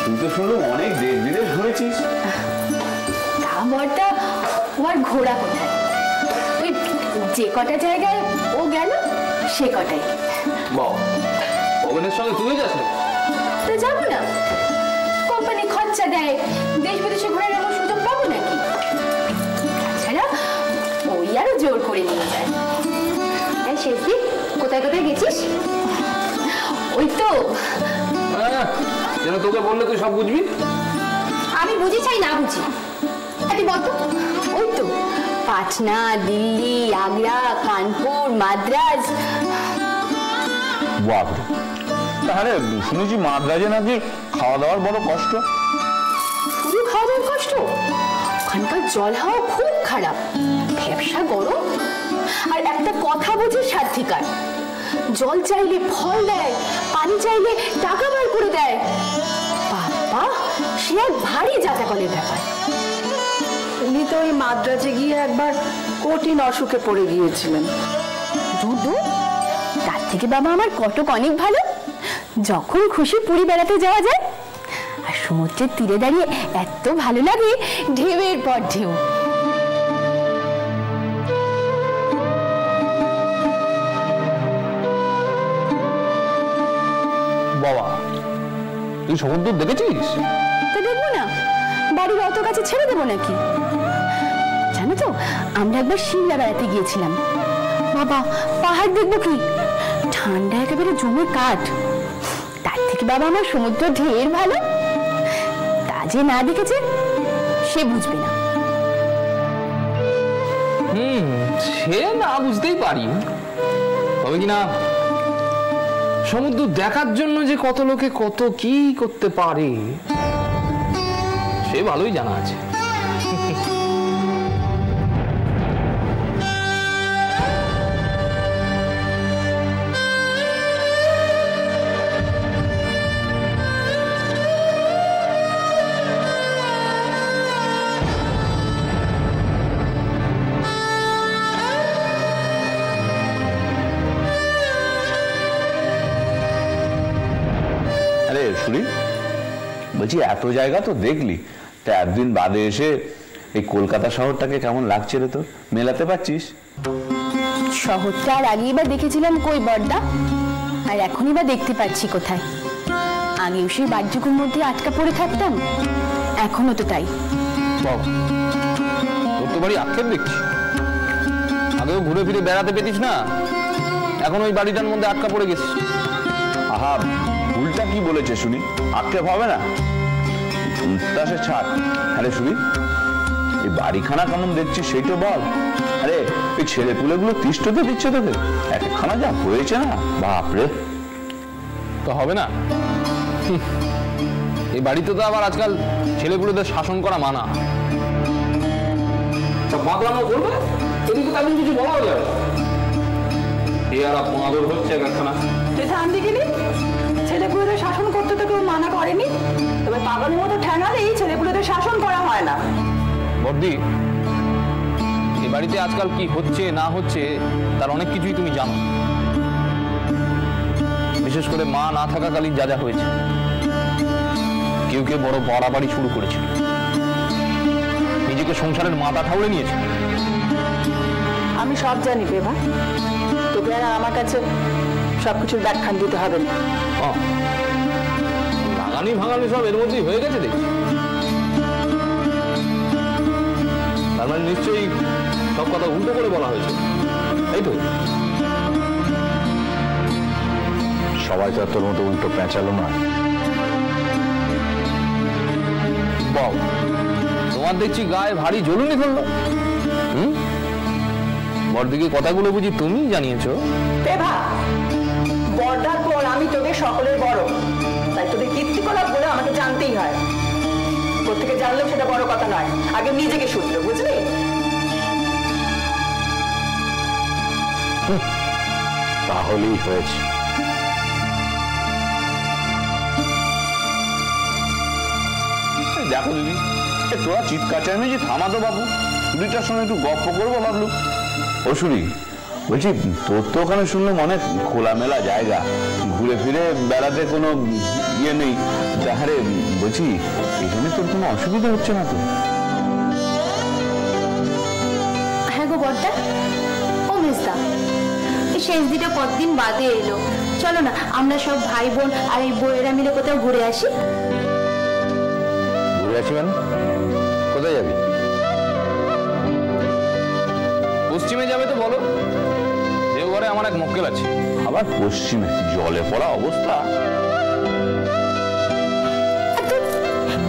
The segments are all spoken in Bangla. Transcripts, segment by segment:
তুই তো শুনলাম অনেক দেশ বিদেশ ঘুরেছিস। তা বড়টা ওর ঘোরা কোথায়, ওই যে কটা জায়গায় ও গেল সে কটাই। পবনের সঙ্গে তুই যাস না? তো যাবো না, কোম্পানি খরচা দেয়, দেশ বিদেশে ঘোরার এমন সুযোগ পাবো নাকি? তাছাড়া ওই আরো জোর করে নিয়ে যায়। শেষ দিন কোথায় কোথায় গেছিস? ওই তো যেন তোকে বললে তুই সব বুঝবি। আমি বুঝি চাই না বুঝি, তুই বলতো। ওই তো পাটনা, দিল্লি, আগ্রা, কানপুর, মাদ্রাজ। বাপরে, তাহলে শুনেছি মাদ্রাজে নাকি খাওয়া দাওয়ার বড় কষ্ট। শুধু খাওয়া দাওয়ার কষ্ট, ওখানকার জল হাওয়া খুব খারাপ, ব্যবসা গরম, আর একটা কথা বুঝি স্বাধিকার। জল চাইলে ফল দেয়, পানি চাইলে টাকা বার করে দেয়। বাবা, সে এক ভারী জাতাকলের ব্যাপার। উনি তো ওই মাদ্রাজে গিয়ে একবার কঠিন অসুখে পড়ে গিয়েছিলেন। দুদু, তার থেকে বাবা আমার কটক অনেক ভালো। যখন খুশি পুরী বেড়াতে যাওয়া যায়, আর সমুদ্রের তীরে দাঁড়িয়ে এত ভালো লাগে, ঢেউয়ের পর ঢেউ। বাবা, তুই সমুদ্র দেখেছিস? তো দেখবো না, বাড়ির অত কাছে ছেড়ে দেবো নাকি? জানো তো, আমরা একবার সিমলা বেড়াতে গিয়েছিলাম। বাবা, পাহাড় দেখবো কি, ঠান্ডা একেবারে জমে কাঠ। তার থেকে বাবা আমার সমুদ্র ঢের ভালো। তা যে না দেখেছে সে বুঝবে না। সে না বুঝতেই পারি, তবে কিনা সমুদ্র দেখার জন্য যে কত লোকে কত কি করতে পারে সে ভালোই জানা আছে। শুনি বলছি, এত জায়গা তো দেখলি, তা একদিন বাদে এসে এই কলকাতা শহরটাকে কেমন লাগছে রে তোর? মেলাতে পারছিস? শহরটা আর আগেই বা দেখেছিলাম কই বড়দা, আর এখনই বা দেখতে পাচ্ছি কোথায়? আগেও সেই বাড়িটুকুর মধ্যে আটকা পড়ে থাকতাম, এখনো তো তাই। তোর তো বাড়ি আক্ষেপ দেখছি। আগেও ঘুরে ফিরে বেড়াতে পেতিস না, এখন ওই বাড়িটার মধ্যে আটকা পড়ে গেছিস। আহা, ভুলটা কি বলেছে শুনি? আক্ষেপ হবে না, উল্টাসে ছাড়। আরে শুনি, এই বাড়িখানা কেমন দেখছিস সেইটা বল। আরে এই ছেলে পুলেগুলো তিষ্ঠতে দিচ্ছে তোকে, একখানা যা হয়েছে না, বাপরে। তো হবে না, এই বাড়িতে তো আবার আজকাল ছেলেপুলেদের শাসন করা মানা। বাঁধলামো করবে, এদিকে তাদের কিছু বলা যাবে। এ আর আপনাদের হচ্ছে একখানা। তুই থামবি গেলি, ছেলেপুলেদের শাসন করতে তো কেউ মানা করেনি, তবে পাগলের মতো ঠ্যাঙালেই ছেলেপুলেদের শাসন করা হয় না। বর্দি, এই বাড়িতে আজকাল কি হচ্ছে না হচ্ছে তার অনেক কিছুই তুমি জানো, বিশেষ করে মা না থাকাকালীন যা যা হয়েছে। কেউ কেউ বড় বাড়াবাড়ি শুরু করেছিল, নিজেকে সংসারের মাথা ঠাউরে নিয়েছে। আমি সব জানি বেবা, তোকে আর আমার কাছে সবকিছুর ব্যাখ্যান দিতে হবে না। লাগানি ভাঙানি সব এর মধ্যেই হয়ে গেছে দেখছি। তার মানে নিশ্চয়ই সব কথা উল্টো করে বলা হয়েছে, তাই তো? সবাই তো তোর মতো উল্টো পেঁচালো না। বাহ, তোমার দেখছি গায়ে ভারী জ্বলুনি ধরলো। বড়দিকে কথাগুলো বুঝি তুমি জানিয়েছো? দেবা, বড়দার পর আমি তোদের সকলের বড়, তাই তোদের কীর্তিকলাপ বলে আমাকে জানতেই হয়। কোত্থেকে জানলেও সেটা বড় কথা নয়, আগে নিজেকে শুধরে, বুঝলি? তাহলেই হয়েছে। দেখো দিদি, তোরা চিৎকার চেঁচামেচি থামা তো বাবু, সুরিটার সঙ্গে একটু গল্প করবো ভাবলু। ও সুরি, বলছি তোর তো ওখানে শুনলাম অনেক খোলামেলা জায়গা, ঘুরে ফিরে বেড়াতে কোনো ইয়ে নেই। তাহারে বলছি এখানে তোর কোনো অসুবিধা হচ্ছে না তো? হ্যাঁ গো বড়দা, ও মেজদা, এই শেষ দিটা কতদিন বাদে এলো, চলো না আমরা সব ভাই বোন আর এই বউয়েরা মিলে কোথাও ঘুরে আসি। ঘুরে আসি মানে? কোথায় যাবি? পশ্চিমে যাবে তো বলো, দেওঘরে আমার এক মক্কেল আছে। আবার পশ্চিমে? জলে পড়া অবস্থা।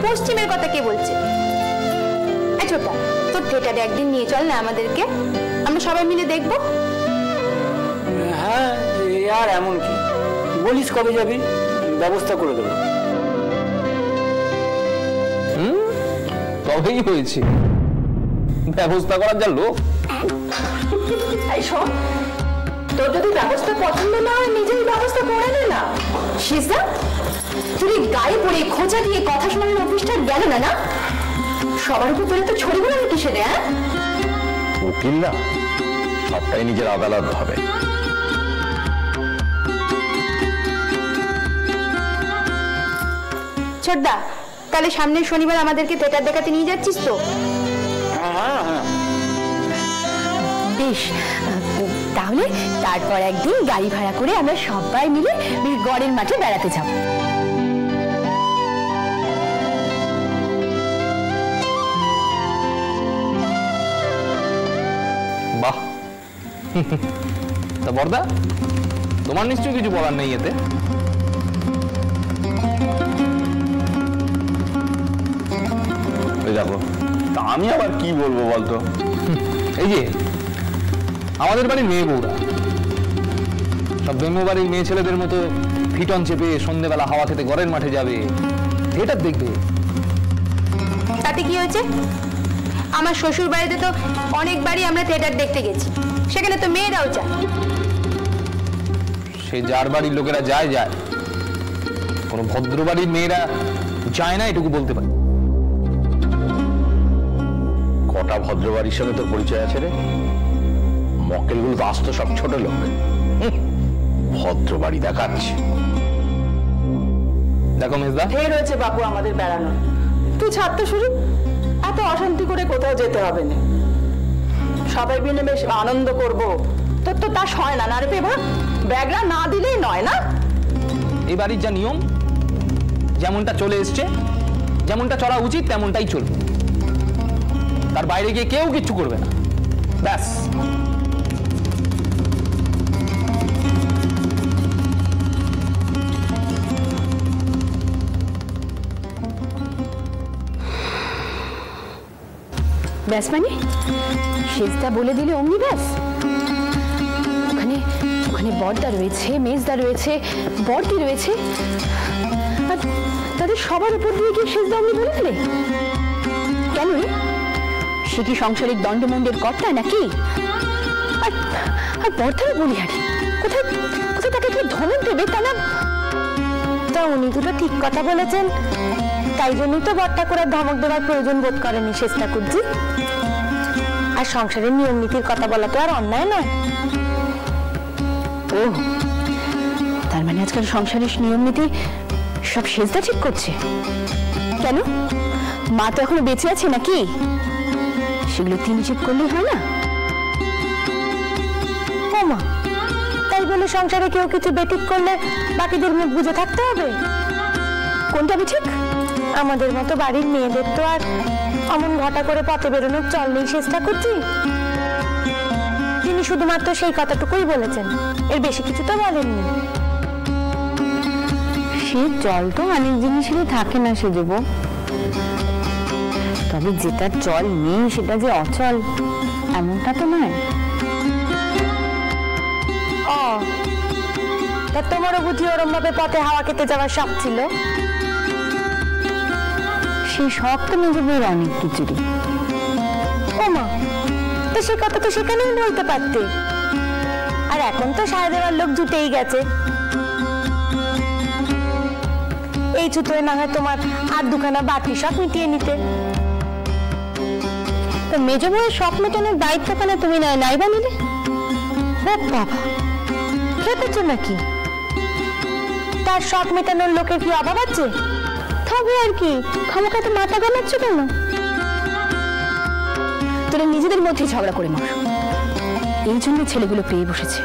পশ্চিমের কথা কে বলছে? ছোটা, তোর থিয়েটারে একদিন নিয়ে চল না আমাদেরকে, আমরা সবাই মিলে দেখবো। হ্যাঁ, আর এমন কি বলিস, কবে যাবি? ব্যবস্থা করে দেবো। তবেই হয়েছে, ব্যবস্থা করার যা লোক। এই শোন, তোর যদি ব্যবস্থা পছন্দ না হয় নিজেই ব্যবস্থা করে নে না। শিজদা, তুই গায়ে পড়ে খোঁচা দিয়ে কথা শোনানোর অফিসটা গেল না না? সবার উপর তোরা তো ছড়ি বলে কিসে রে? উকিল না, সবটাই নিজের আদালত ভাবে। ছোটদা, তাহলে সামনের শনিবার আমাদেরকে থিয়েটার দেখাতে নিয়ে যাচ্ছিস তো? বেশ, তাহলে তারপর একদিন গাড়ি ভাড়া করে আমরা সবাই মিলে গড়ের মাঠে বেড়াতে যাব। বাহ, তা বড়দা, তোমার নিশ্চয়ই কিছু বলার নেই এতে? দেখো, তা আমি আবার কি বলবো বলতো? এই যে আমাদের বাড়ির মেয়ে বউরা সব বেমো বাড়ির মেয়ে ছেলেদের মতো ফিটন চেপে সন্ধ্যেবেলা হাওয়া খেতে ঘরের মাঠে যাবে, থিয়েটার দেখবে। তাতে কি হয়েছে? আমার শ্বশুর বাড়িতে তো অনেকবারই আমরা থিয়েটার দেখতে গেছি, সেখানে তো মেয়েরাও যায়। সে যার বাড়ির লোকেরা যায় যায়, কোনো ভদ্র বাড়ির মেয়েরা যায় না এটুকু বলতে পারি। কটা ভদ্রবাড়ির সঙ্গে তোর পরিচয় আছে রে? মক্কেলগুলো তো আসতো সব ছোট লোক, ভদ্র বাড়ি দেখাচ্ছে। দেখো মেজদা, ঢের হয়েছে বাপু আমাদের বেড়ানো, তুই ছাড়তে শুরু। এত অশান্তি করে কোথাও যেতে হবে না, সবাই মিলে বেশ আনন্দ করব। তোর তো তা হয় না, না রে পেভা, ব্যাগরা না দিলেই নয় না। এই বাড়ির যা নিয়ম, যেমনটা চলে এসছে, যেমনটা চলা উচিত তেমনটাই চলবে, তার বাইরে গিয়ে কেউ কিচ্ছু করবে না, ব্যাস। ব্যাস মানে শেষটা বলে দিলে অমনি ব্যাস? ওখানে ওখানে বড়দা রয়েছে, মেজদা রয়েছে, বড়দি রয়েছে, আর তাদের সবার উপর দিয়ে কি শেষদা অমনি বলে দিলে? কেন রে? সে কি সংসারিক দণ্ডমণ্ডের কর্তা নাকি? আর বড়দারও বলিহারি, কোথায় কোথায় তাকে কেউ ধমক দেবে তা না? তা উনি দুটো ঠিক কথা বলেছেন, তাই জন্যই তো বড়টা করে ধমক দেওয়ার প্রয়োজন বোধ করেনি শেষ ঠাকুরজি। আর সংসারের নিয়ম নীতির কথা বলা তো আর অন্যায় নয়। ও, তার মানে আজকাল সংসারের নিয়ম নীতি সব শেষদা ঠিক করছে? কেন, মা তো এখনো বেঁচে আছে নাকি? সেগুলো তিনি ঠিক করলেই হয় না? ও মা, তাই বলে সংসারে কেউ কিছু বেঠিক করলে বাকিদের মুখ বুঝে থাকতে হবে? কোনটা বেঠিক? আমাদের মতো বাড়ির মেয়েদের তো আর অমন ঘটা করে পথে বেরোনোর চল নেই চেষ্টা করছি। তিনি শুধুমাত্র সেই কথাটুকুই বলেছেন, এর বেশি কিছু তো বলেননি। সে চল তো অনেক জিনিসেরই থাকে না সে দেব, তবে যেটা চল নেই সেটা যে অচল এমনটা তো নয়। ও, তা তোমারও বুঝি ওরম ভাবে পথে হাওয়া খেতে যাওয়ার শখ ছিল? সেই শখ তো নিজেদের অনেক কিছুরই। ও মা, তো সে কথা তো সেখানেই বলতে পারতে। আর এখন তো সারা দেওয়ার লোক জুটেই গেছে, এই ছুতোয় না হয় তোমার আর দুখানা বাকি শখ মিটিয়ে নিতে। তো মেজ বউয়ের শখ মেটানোর দায়িত্বখানা তুমি নাই বা নিলে? ও বাবা, খেপেছো নাকি? তা আর শখ মেটানোর লোকের কি অভাব আছে? তবে আর কি, খামোখা তো মাথা ঘামাচ্ছ কেন? তোরা নিজেদের মধ্যে ঝগড়া করে মর, এই জন্য ছেলেগুলো পেয়ে বসেছে।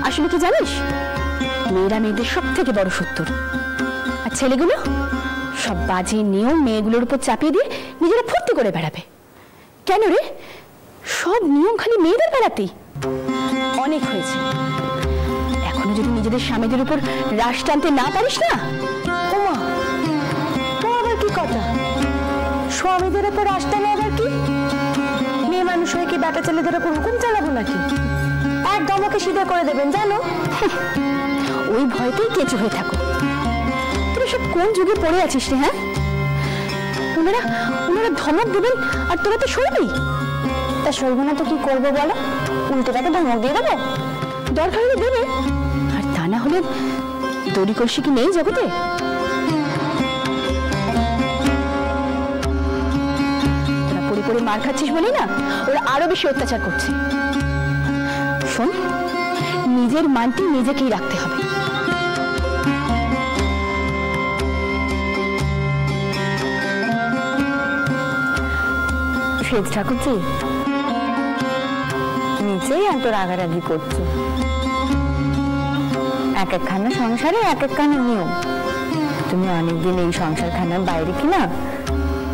আসলে কি জানিস, মেয়েরা মেয়েদের সব থেকে বড় শত্রু, আর ছেলেগুলো সব বাজে নিয়ম মেয়েগুলোর উপর চাপিয়ে দিয়ে নিজেরা ফুর্তি করে বেড়াবে। কেন রে, সব নিয়ম খালি মেয়েদের বেড়াতেই? অনেক হয়েছে, এখনো যদি নিজেদের স্বামীদের উপর রাশ টানতে না পারিস না। ওমা, তো আবার কি কথা? স্বামীদের উপর রাশ টানে আবার কি? মেয়ে মানুষ হয়ে কি বেটা ছেলেদের উপর হুকুম চালাবো নাকি? একদম ওকে সিধা করে দেবেন জানো? ওই ভয়তেই কেঁচু হয়ে থাকো। তোরা সব কোন যুগে পড়ে আছিস রে? হ্যাঁ, ওনারা ধমক দেবেন আর তোরা তো সরবি। তা সরব না তো কি করবো বলো? উল্টোটাকে ধমক দিয়ে দেবো? দরকার হলে দেবে, আর তা না হলে দড়ি কষি কি নেই জগতে? তোরা পড়ে পড়ে মার খাচ্ছিস বলেই না ওরা আরো বেশি অত্যাচার করছে। শোন, নিজের মানটি নিজেকেই রাখতে হবে। শ্বেত ঠাকুরজি, নিচেই এত রাগারাগি করছো। এক একখানা সংসারে এক একখানা নিয়ম। তুমি অনেকদিন এই সংসার খানার বাইরে কিনা,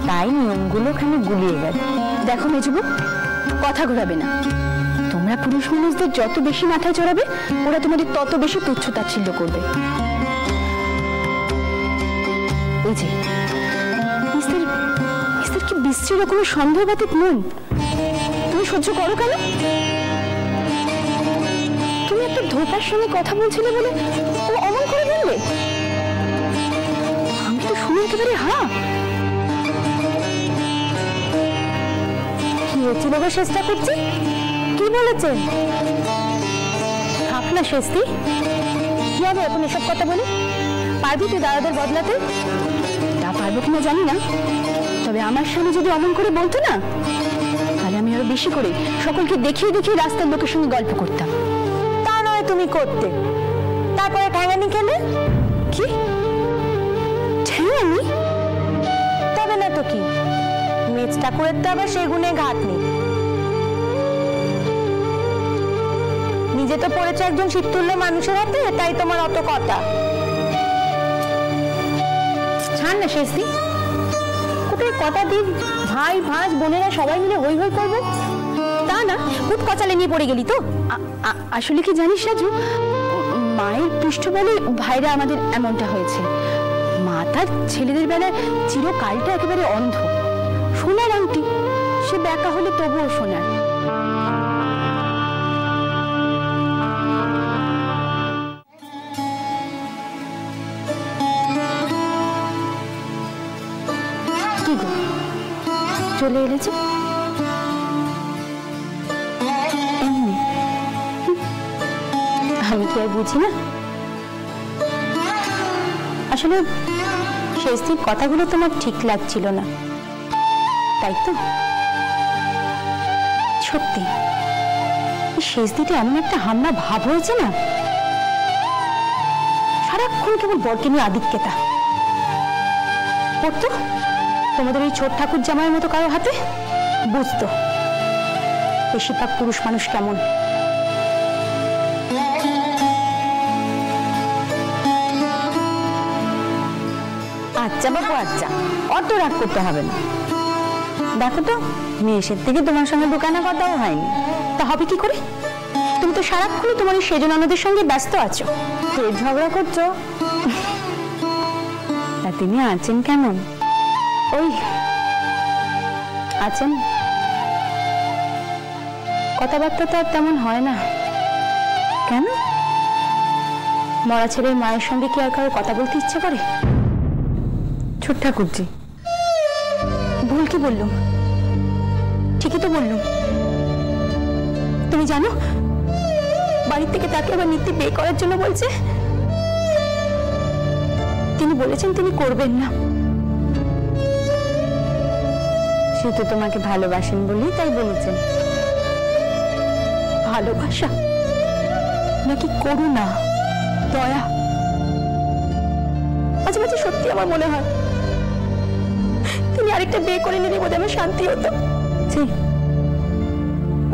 তাই নিয়মগুলো খালি গুলিয়ে গেছে। দেখো মেজবু, কথা ঘোরাবে না। তোমরা পুরুষ মানুষদের যত বেশি মাথায় চড়াবে, ওরা তোমাদের তত বেশি তুচ্ছ তাচ্ছিল্য করবে। ওই যে মিস্টার কি বিশ্রী রকমের সন্দেহবাতিক মন, তুমি সহ্য করো কেন? তুমি একটা ধোপার সঙ্গে কথা বলছিলে বলে ও অমন করে বললে? আমি তো শুনে একেবারে কি হয়েছিল গো চেষ্টা করছি? কি বলেছেন? থাক না শেস্তি, কি হবে এখন এসব কথা বলি? পারবি তুই দাদাদের বদলাতে? তা পারবো কিনা জানি না, তবে আমার স্বামী যদি অমন করে বলতো না, তাহলে আমি আরো বেশি করে সকলকে দেখিয়ে দেখিয়ে রাস্তার লোকের সঙ্গে গল্প করতাম। তা নয় তুমি করতে, তারপরে ঠ্যাঙানি খেলে। কি ঠ্যাঙানি? তবে না তো কি, মেজ ঠাকুরের তো আবার সেই গুণে ঘাট নেই। নিজে তো পড়েছে একজন শীততুল্য মানুষের হাতে, তাই তোমার অত কথা। ছাড় না শেষদি, কোথায় কথা দিই ভাই ভাঁজ বোনেরা সবাই মিলে হই হই করবো, তা না খুব কচালে নিয়ে পড়ে গেলি তো। আসলে কি জানিস রাজু, মায়ের পৃষ্ঠবলে ভাইরা আমাদের এমনটা হয়েছে। মা তার ছেলেদের বেলায় চিরকালটা একেবারে অন্ধ। সোনার আংটি, সে ব্যাকা হলে তবুও সোনার। কি গো, চলে এলেছে? এমনি আমি কি আর বুঝি না? আসলে শেষদিন কথাগুলো তোমার ঠিক লাগছিল না, তাই তো? সত্যি শেষ দিতে এমন একটা হামলা ভাব হয়েছে না, সারাক্ষণ কেবল বরকে নিয়ে আদিক্যতা। পড়তো তোমাদের ওই ছোট ঠাকুর জামাইয়ের মতো কারো হাতে, বুঝতো বেশিরভাগ পুরুষ মানুষ কেমন। আচ্ছা বাবু আচ্ছা, অত রাগ করতে হবে না। দেখো তো মেয়ের থেকে তোমার সঙ্গে দোকানে কথাও হয়নি, তা হবে কি করে? তুমি তো সারাক্ষণ তোমার এই সেজন ননদের সঙ্গে ব্যস্ত আছো, ফের ঝগড়া করছো। তা তিনি আছেন কেমন? ওই আছেন, কথাবার্তা তো আর তেমন হয় না। কেন? মরা ছেলের মায়ের সঙ্গে কি আর কারো কথা বলতে ইচ্ছে করে? ছোট ঠাকুরজি, ভুল কি বললুম? ঠিকই তো বললুম। তুমি জানো বাড়ির থেকে তাকে আবার নিত্যি বিয়ে করার জন্য বলছে। তিনি বলেছেন তিনি করবেন না। সে তো তোমাকে ভালোবাসেন বলেই তাই বলেছেন। ভালোবাসা নাকি করুণা, দয়া? মাঝে মাঝে সত্যি আমার মনে হয় তিনি আরেকটা বিয়ে করে নিলে বোধহয় আমার শান্তি হতো।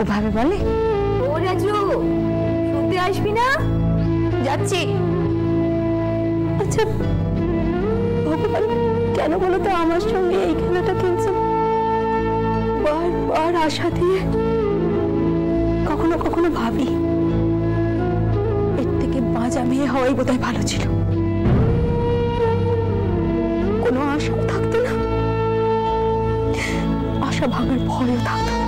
ওভাবে বলে, ও রাজু শুনতে আসবি না? যাচ্ছি। আচ্ছা ভগবান কেন বলো তো আমার সঙ্গে এই খেলাটা খেলছেন? বারবার আশা দিয়ে কখনো কখনো ভাবি এর থেকে বাঁচা মেয়ে হওয়াই বোধহয় ভালো ছিল। কোনো আশাও থাকতো না, আশা ভাঙার ভয়ও থাকতো না।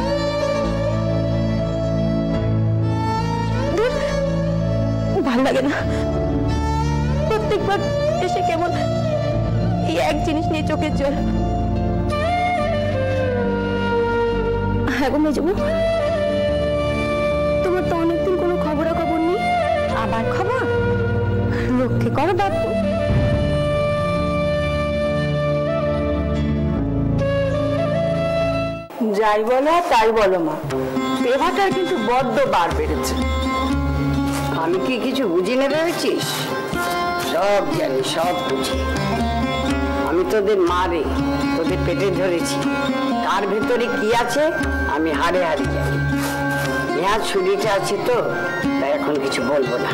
ভাল লাগে না প্রত্যেকবার এসে কেমন এই এক জিনিস নিয়ে চোখের জল। হ্যাঁ গো মেজবু, তোমার তো অনেকদিন কোনো খবরাখবর নেই। আবার খবর? রক্ষে করো বাপু। যাই বলো আর তাই বলো মা, পেভাটার কিন্তু বড্ড বার বেড়েছে। আমি কি কিছু বুঝি না ভেবেছিস? সব জানি, সব বুঝি। আমি তোদের মারে তোদের পেটে ধরেছি, তার ভেতরে কি আছে আমি হাড়ে হাড়ে জানি। নেহাত শরীরটা আছে তো, তাই এখন কিছু বলবো না।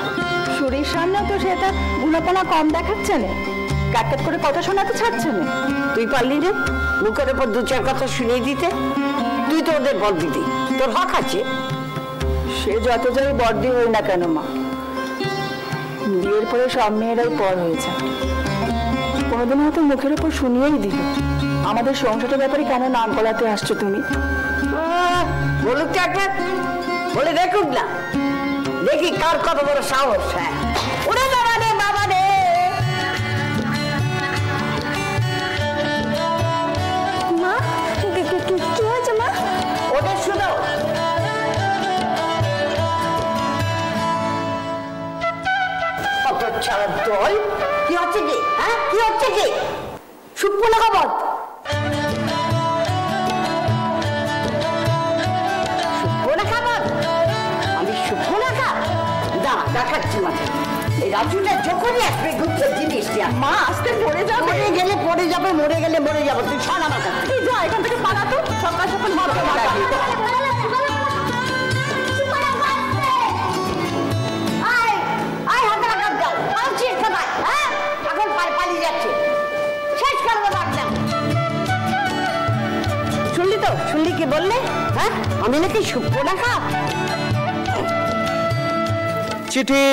শরীর সামনে তো সেটা গুণাপনা কম দেখাচ্ছে না, ক্যাটক্যাট করে কথা শোনাতে ছাড়ছে না। তুই পারলি রে মুখের ওপর দু চার কথা শুনিয়ে দিতে? তুই তো ওদের বল দিদি, তোর হক আছে। সে যত যাই বড়দি হই না কেন মা, বিয়ের পরে সব মেয়েরাই পর হয়েছে। কোনোদিন হয়তো মুখের ওপর শুনিয়েই দিল, আমাদের সংসারের ব্যাপারে কেন নাম গলাতে আসছো তুমি? বলুক তো একবার, বলে দেখুক না, দেখি কার কত বড় সাহস। হ্যাঁ ওরে বাবা রে, বাবা রে। মা কি হয়েছে মা? ওদের শুধু ছাড়া দল কি হচ্ছে কি? হ্যাঁ কি হচ্ছে কি? সুপ্পনা খবর, সুপ্পনা খবর। আমি সুপ্পনা খা না দেখাচ্ছি মাঝে। এই রাজুটা যখনই আসবে গুপ্তের জিনিসটা মা আসতে পড়ে যাবে। মরে গেলে পড়ে যাবে, মরে গেলে মরে যাবো। তুই ছাড় আমার কাছে। তুই যা এখান থেকে পালাতো, সকাল সকাল মারতে লাগবি। শুনলি তো, শুনলি কি বললে? হ্যাঁ আমি নাকি সুপ্পনা খা। চিঠি